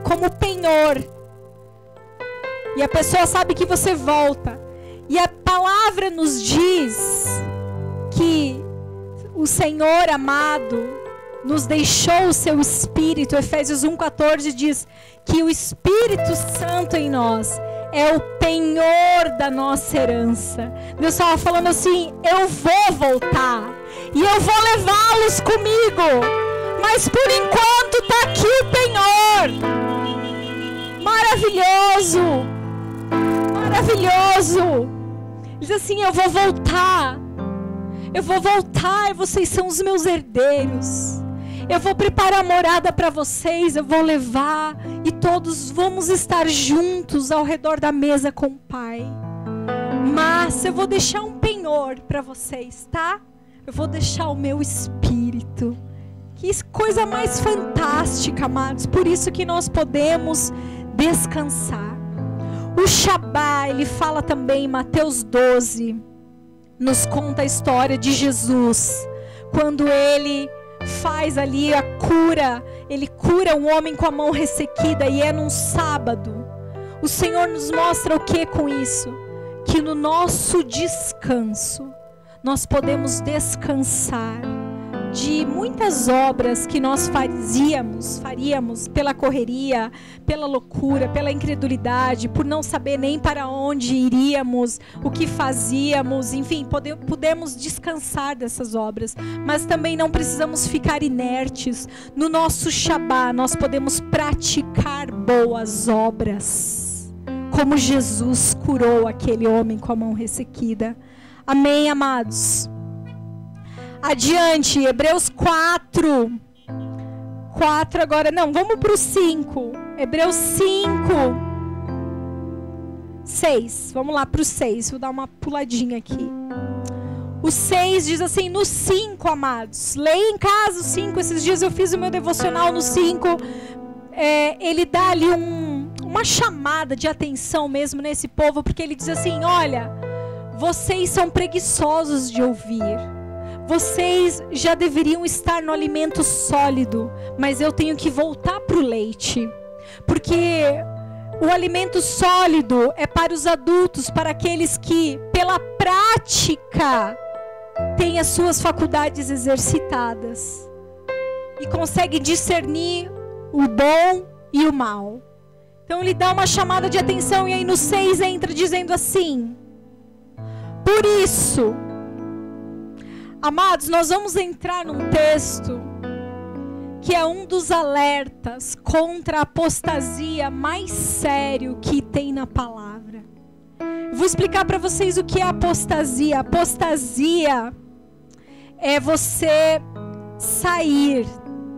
como penhor. E a pessoa sabe que você volta. E a palavra nos diz que o Senhor amado nos deixou o seu Espírito. Efésios 1,14 diz que o Espírito Santo em nós é o penhor da nossa herança. Deus estava falando assim, eu vou voltar e eu vou levá-los comigo, mas por enquanto está aqui o penhor. Maravilhoso, maravilhoso. Ele diz assim, eu vou voltar e vocês são os meus herdeiros. Eu vou preparar morada para vocês, eu vou levar e todos vamos estar juntos ao redor da mesa com o Pai. Mas eu vou deixar um penhor para vocês, tá? Eu vou deixar o meu Espírito. Que coisa mais fantástica, amados. Por isso que nós podemos descansar. O Shabá, ele fala também em Mateus 12, nos conta a história de Jesus, quando ele faz ali a cura, ele cura um homem com a mão ressequida e é num sábado. O Senhor nos mostra o que com isso? Que no nosso descanso, nós podemos descansar de muitas obras que nós faríamos pela correria, pela loucura, pela incredulidade, por não saber nem para onde iríamos, o que fazíamos, enfim, podemos descansar dessas obras, mas também não precisamos ficar inertes. No nosso Shabá, nós podemos praticar boas obras, como Jesus curou aquele homem com a mão ressequida. Amém, amados? Adiante, Hebreus 4 agora, não, vamos para o 5, Hebreus 6, vamos lá para o 6, vou dar uma puladinha aqui. O 6 diz assim, no 5, amados, leia em casa o 5, esses dias eu fiz o meu devocional no 5, ele dá ali uma chamada de atenção mesmo nesse povo, porque ele diz assim, olha, vocês são preguiçosos de ouvir. Vocês já deveriam estar no alimento sólido, mas eu tenho que voltar para o leite. Porque o alimento sólido é para os adultos, para aqueles que, pela prática, têm as suas faculdades exercitadas. E conseguem discernir o bom e o mal. Então ele dá uma chamada de atenção e aí no 6 entra dizendo assim, por isso... Amados, nós vamos entrar num texto que é um dos alertas contra a apostasia mais sério que tem na palavra. Vou explicar para vocês o que é apostasia. Apostasia é você sair.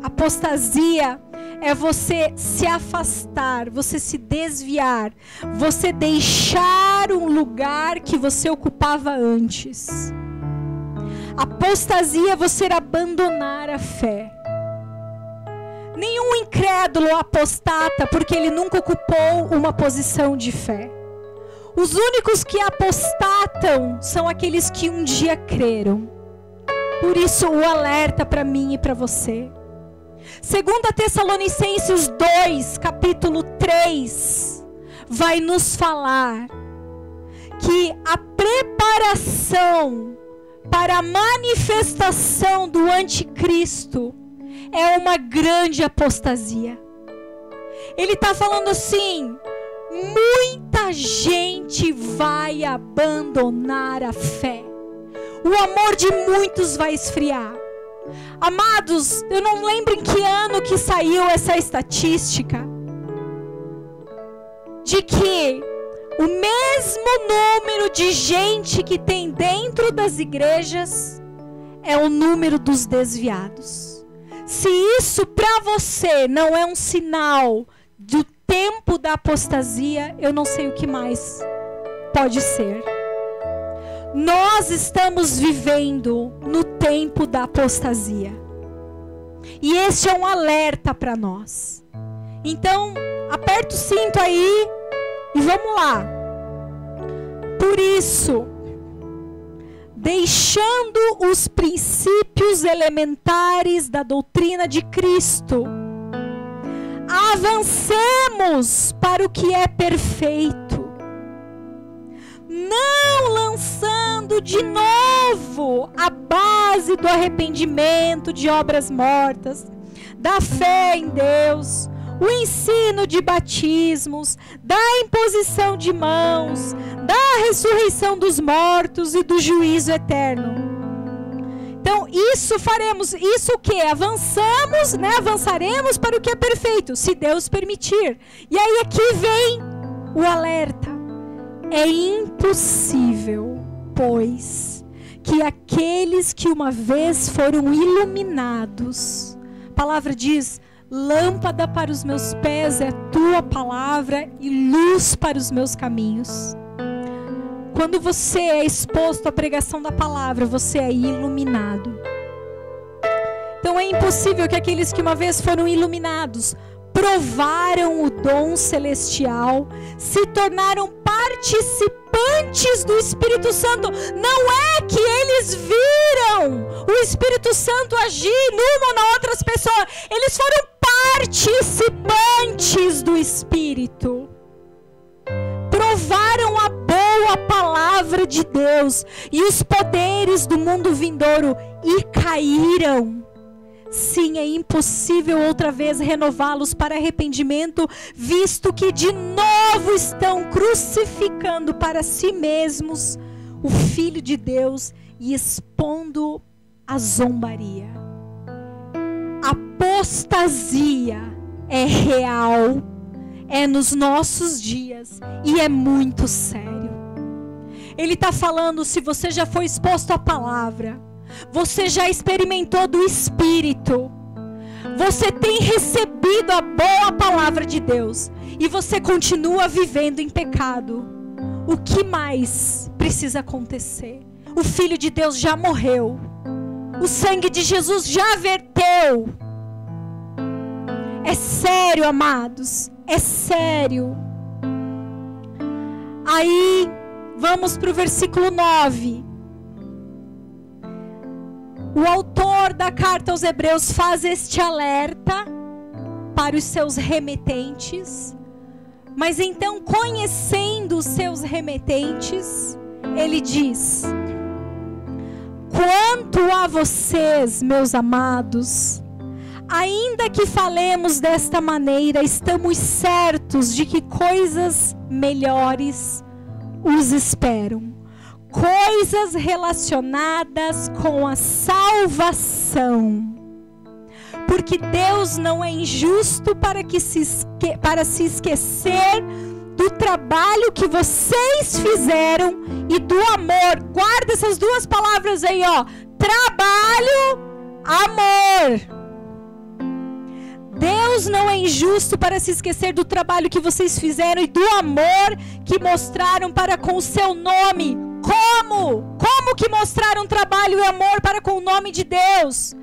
Apostasia é você se afastar, você se desviar, você deixar um lugar que você ocupava antes. Apostasia é você abandonar a fé. Nenhum incrédulo apostata porque ele nunca ocupou uma posição de fé. Os únicos que apostatam são aqueles que um dia creram. Por isso o alerta para mim e para você. 2 Tessalonicenses 2, capítulo 3, vai nos falar que a preparação para a manifestação do anticristo é uma grande apostasia. Ele está falando assim, muita gente vai abandonar a fé. O amor de muitos vai esfriar. Amados, eu não lembro em que ano que saiu essa estatística de que o mesmo número de gente que tem dentro das igrejas é o número dos desviados. Se isso para você não é um sinal do tempo da apostasia, eu não sei o que mais pode ser. Nós estamos vivendo no tempo da apostasia. E este é um alerta para nós. Então, aperta o cinto aí e vamos lá. Por isso, deixando os princípios elementares da doutrina de Cristo, avancemos para o que é perfeito, não lançando de novo a base do arrependimento de obras mortas, da fé em Deus, o ensino de batismos, da imposição de mãos, da ressurreição dos mortos e do juízo eterno. Então, isso faremos, isso o que? Avançamos, né? Avançaremos para o que é perfeito, se Deus permitir. E aí aqui vem o alerta. É impossível, pois, que aqueles que uma vez foram iluminados, a palavra diz, lâmpada para os meus pés é a tua palavra e luz para os meus caminhos. Quando você é exposto à pregação da palavra, você é iluminado. Então é impossível que aqueles que uma vez foram iluminados, provaram o dom celestial, se tornaram participantes do Espírito Santo. Não é que eles viram o Espírito Santo agir numa ou na outras pessoas. Eles foram participantes do Espírito. Provaram a boa palavra de Deus e os poderes do mundo vindouro e caíram. Sim, é impossível outra vez renová-los para arrependimento, visto que de novo estão crucificando para si mesmos o Filho de Deus e expondo a zombaria. Apostasia é real, é nos nossos dias e é muito sério. Ele está falando, se você já foi exposto à palavra, você já experimentou do Espírito, você tem recebido a boa palavra de Deus e você continua vivendo em pecado, o que mais precisa acontecer? O Filho de Deus já morreu, o sangue de Jesus já verteu. É sério, amados, é sério. Aí vamos para o versículo 9. O autor da carta aos Hebreus faz este alerta para os seus remetentes, mas então, conhecendo os seus remetentes, ele diz: quanto a vocês, meus amados, ainda que falemos desta maneira, estamos certos de que coisas melhores os esperam. Coisas relacionadas com a salvação. Porque Deus não é injusto para se esquecer do trabalho que vocês fizeram e do amor. Guarda essas duas palavras aí, ó. Trabalho, amor. Deus não é injusto para se esquecer do trabalho que vocês fizeram e do amor que mostraram para com o seu nome. Como? Como que mostraram trabalho e amor para com o nome de Deus?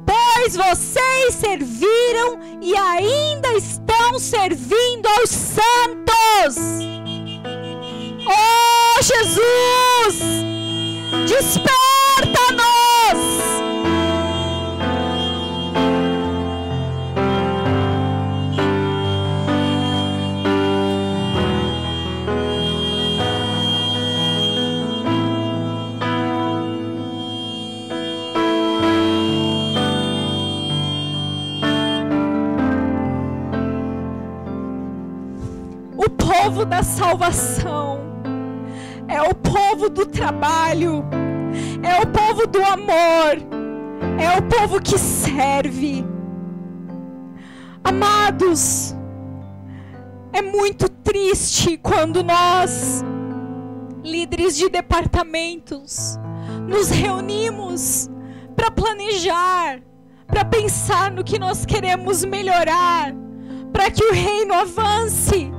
Pois vocês serviram e ainda estão servindo aos santos. Oh, Jesus! Desperta-nos! O povo da salvação é o povo do trabalho, é o povo do amor, é o povo que serve. Amados, é muito triste quando nós, líderes de departamentos, nos reunimos para planejar, para pensar no que nós queremos melhorar, para para que o reino avance.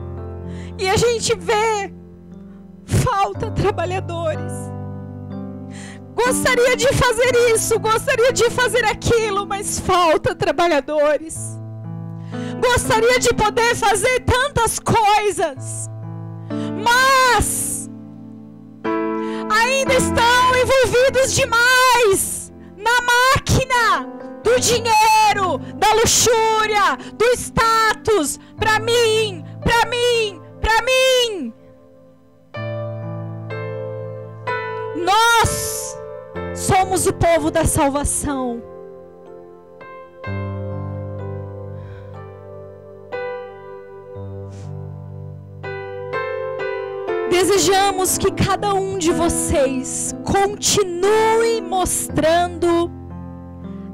E a gente vê, falta trabalhadores. Gostaria de fazer isso, gostaria de fazer aquilo, mas falta trabalhadores. Gostaria de poder fazer tantas coisas, mas ainda estão envolvidos demais na máquina do dinheiro, da luxúria, do status, para mim. Nós somos o povo da salvação. Desejamos que cada um de vocês continue mostrando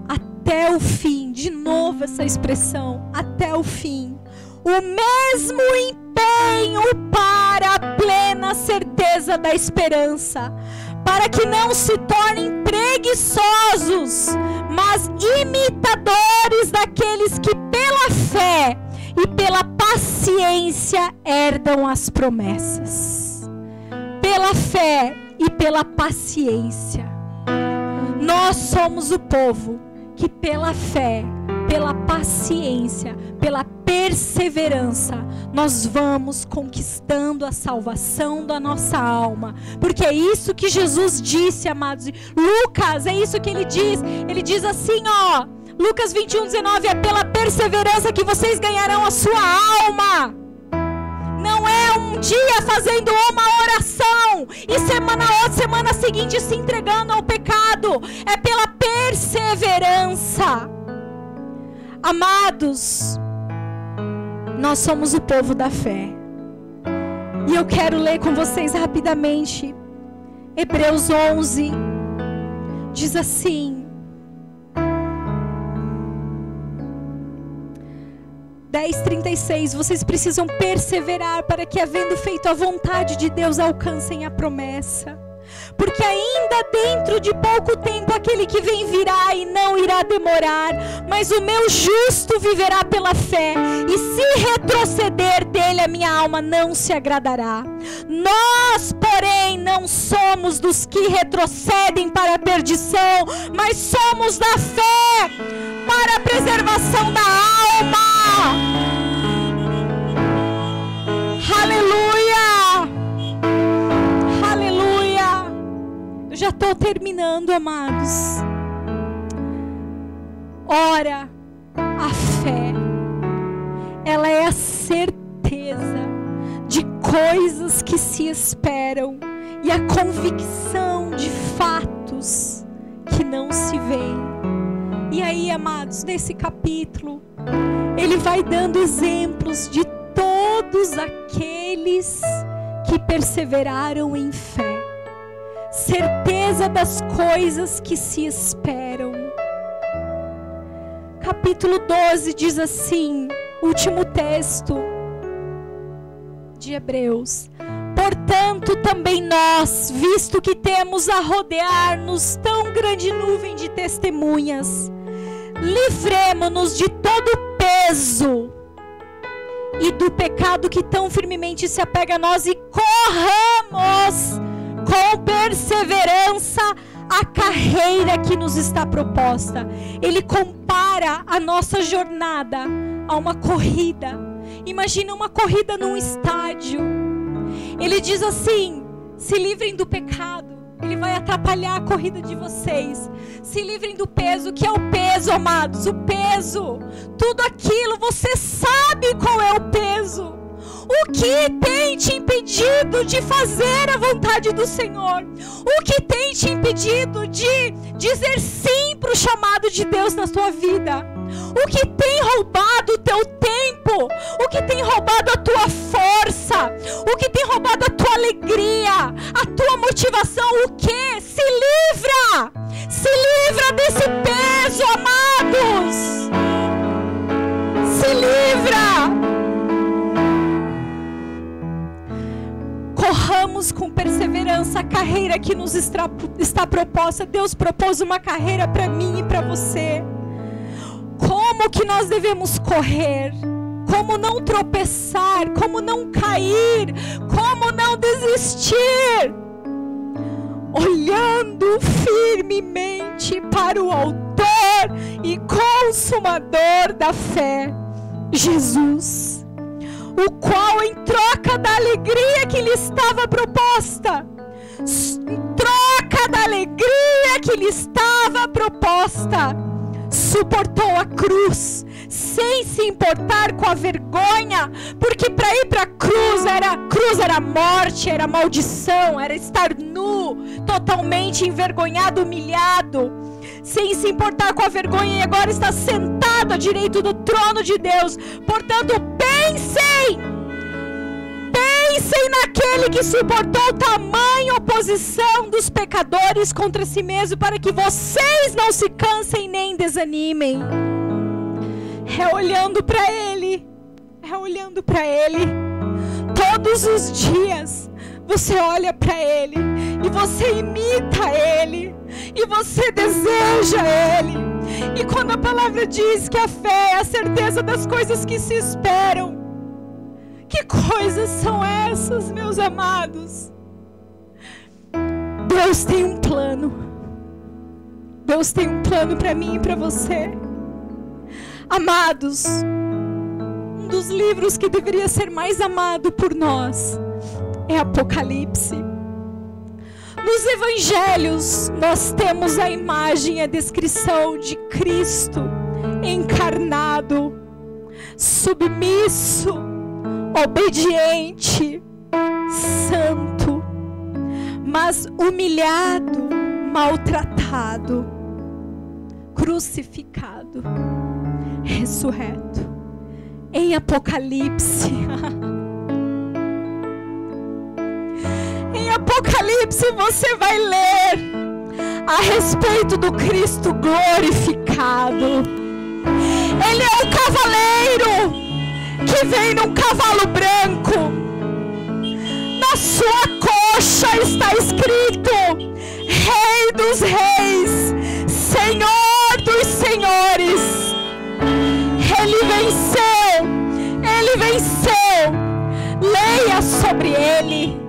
até o fim, de novo essa expressão, até o fim, o mesmo empenho para a plena certeza da esperança, para que não se tornem preguiçosos, mas imitadores daqueles que pela fé e pela paciência herdam as promessas. Pela fé e pela paciência. Nós somos o povo que pela fé, pela paciência, pela perseverança, nós vamos conquistando a salvação da nossa alma. Porque é isso que Jesus disse, amados. Lucas, é isso que ele diz. Ele diz assim, ó, Lucas 21:19, é pela perseverança que vocês ganharão a sua alma. Não é um dia fazendo uma oração e semana seguinte se entregando ao pecado. É pela perseverança. Amados, nós somos o povo da fé. E eu quero ler com vocês rapidamente. Hebreus 11 diz assim: 10:36, vocês precisam perseverar para que, havendo feito a vontade de Deus, alcancem a promessa. Porque ainda dentro de pouco tempo aquele que vem virá e não irá demorar, mas o meu justo viverá pela fé, e se retroceder dele a minha alma não se agradará. Nós, porém, não somos dos que retrocedem para a perdição, mas somos da fé para a preservação da alma. Aleluia! Aleluia! Eu já estou terminando, amados. Ora, a fé, ela é a certeza de coisas que se esperam e a convicção de fatos que não se veem. E aí, amados, nesse capítulo, ele vai dando exemplos de todos aqueles que perseveraram em fé. Certeza das coisas que se esperam. Capítulo 12 diz assim, último texto de Hebreus: portanto, também nós, visto que temos a rodear-nos tão grande nuvem de testemunhas, livremo-nos de todo o peso e do pecado que tão firmemente se apega a nós, e corramos com perseverança a carreira que nos está proposta. Ele compara a nossa jornada a uma corrida. Imagina uma corrida num estádio. Ele diz assim: se livrem do pecado, ele vai atrapalhar a corrida de vocês. Se livrem do peso. O que é o peso, amados? O peso, tudo aquilo, você sabe qual é o peso. O que tem te impedido de fazer a vontade do Senhor? O que tem te impedido de dizer sim para o chamado de Deus na tua vida? O que tem roubado o teu tempo? O que tem roubado a tua força? O que tem roubado a tua alegria? A tua motivação? O que? Se livra! Se livra desse peso, amados! Se livra! Corramos com perseverança a carreira que nos está proposta. Deus propôs uma carreira para mim e para você. Como que nós devemos correr? como não tropeçar, como não cair, como não desistir, olhando firmemente para o autor e consumador da fé, Jesus, o qual, em troca da alegria que lhe estava proposta, suportou a cruz, sem se importar com a vergonha, porque para ir para a cruz era morte, era maldição, era estar nu, totalmente envergonhado, humilhado, sem se importar com a vergonha, e agora está sentado à direita do trono de Deus. Portanto, pensem naquele que suportou tamanha oposição dos pecadores contra si mesmo, para que vocês não se cansem nem desanimem. É olhando para Ele, todos os dias você olha para Ele, e você imita Ele, e você deseja Ele. E quando a palavra diz que a fé é a certeza das coisas que se esperam, que coisas são essas, meus amados? Deus tem um plano. Deus tem um plano para mim e para você. Amados, um dos livros que deveria ser mais amado por nós é Apocalipse. Nos evangelhos nós temos a imagem e a descrição de Cristo encarnado, submisso, obediente, santo, mas humilhado, maltratado, crucificado, ressurreto. Em Apocalipse, você vai ler a respeito do Cristo glorificado. Ele é o cavaleiro que vem num cavalo branco. Na sua coxa está escrito: Rei dos Reis, Senhor dos Senhores. Ele venceu. Leia sobre ele.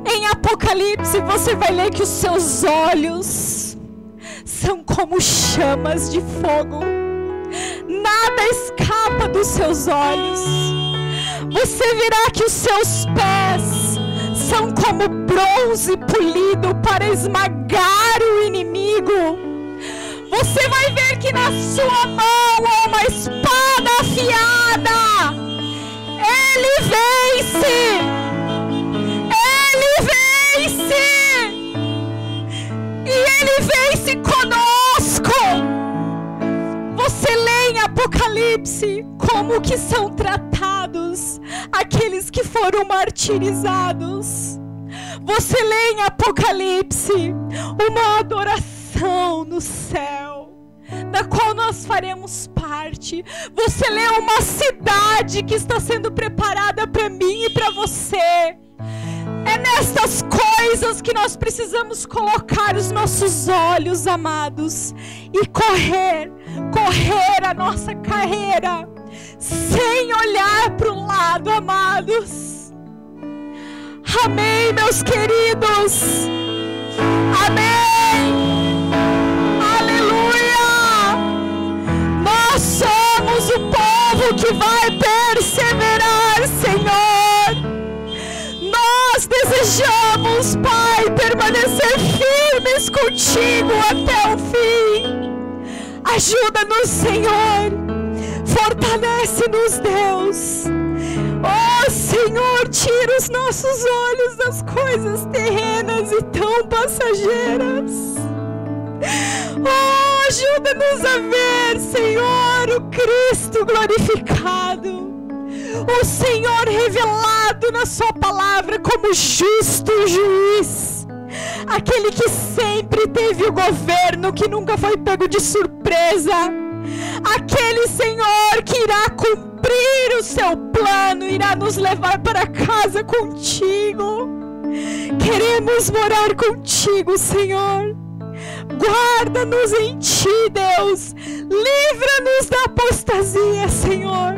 Em Apocalipse você vai ler que os seus olhos são como chamas de fogo. Nada escapa dos seus olhos. Você verá que os seus pés são como bronze polido para esmagar o inimigo. Você vai ver que na sua mão há uma espada afiada. Ele vence. E Ele vence conosco. Você lê em Apocalipse como que são tratados aqueles que foram martirizados. Você lê em Apocalipse uma adoração no céu, da qual nós faremos parte. Você lê uma cidade que está sendo preparada para mim e para você. É nestas coisas que nós precisamos colocar os nossos olhos, amados, e correr a nossa carreira, sem olhar para o lado, amados. Amém, meus queridos. Amém. Aleluia. Nós somos o povo que vai perseverar, Senhor. Nós desejamos, Pai, permanecer firmes contigo até o fim. Ajuda-nos, Senhor. Fortalece-nos, Deus. Oh, Senhor, tira os nossos olhos das coisas terrenas e tão passageiras. Oh, ajuda-nos a ver, Senhor, o Cristo glorificado. O Senhor revelado na sua palavra como justo juiz, aquele que sempre teve o governo, que nunca foi pego de surpresa, aquele Senhor que irá cumprir o seu plano, irá nos levar para casa contigo. Queremos morar contigo, Senhor. Guarda-nos em ti, Deus. Livra-nos da apostasia, Senhor,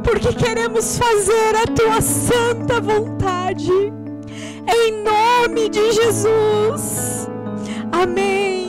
porque porque queremos fazer a tua santa vontade. Em nome de Jesus. Amém.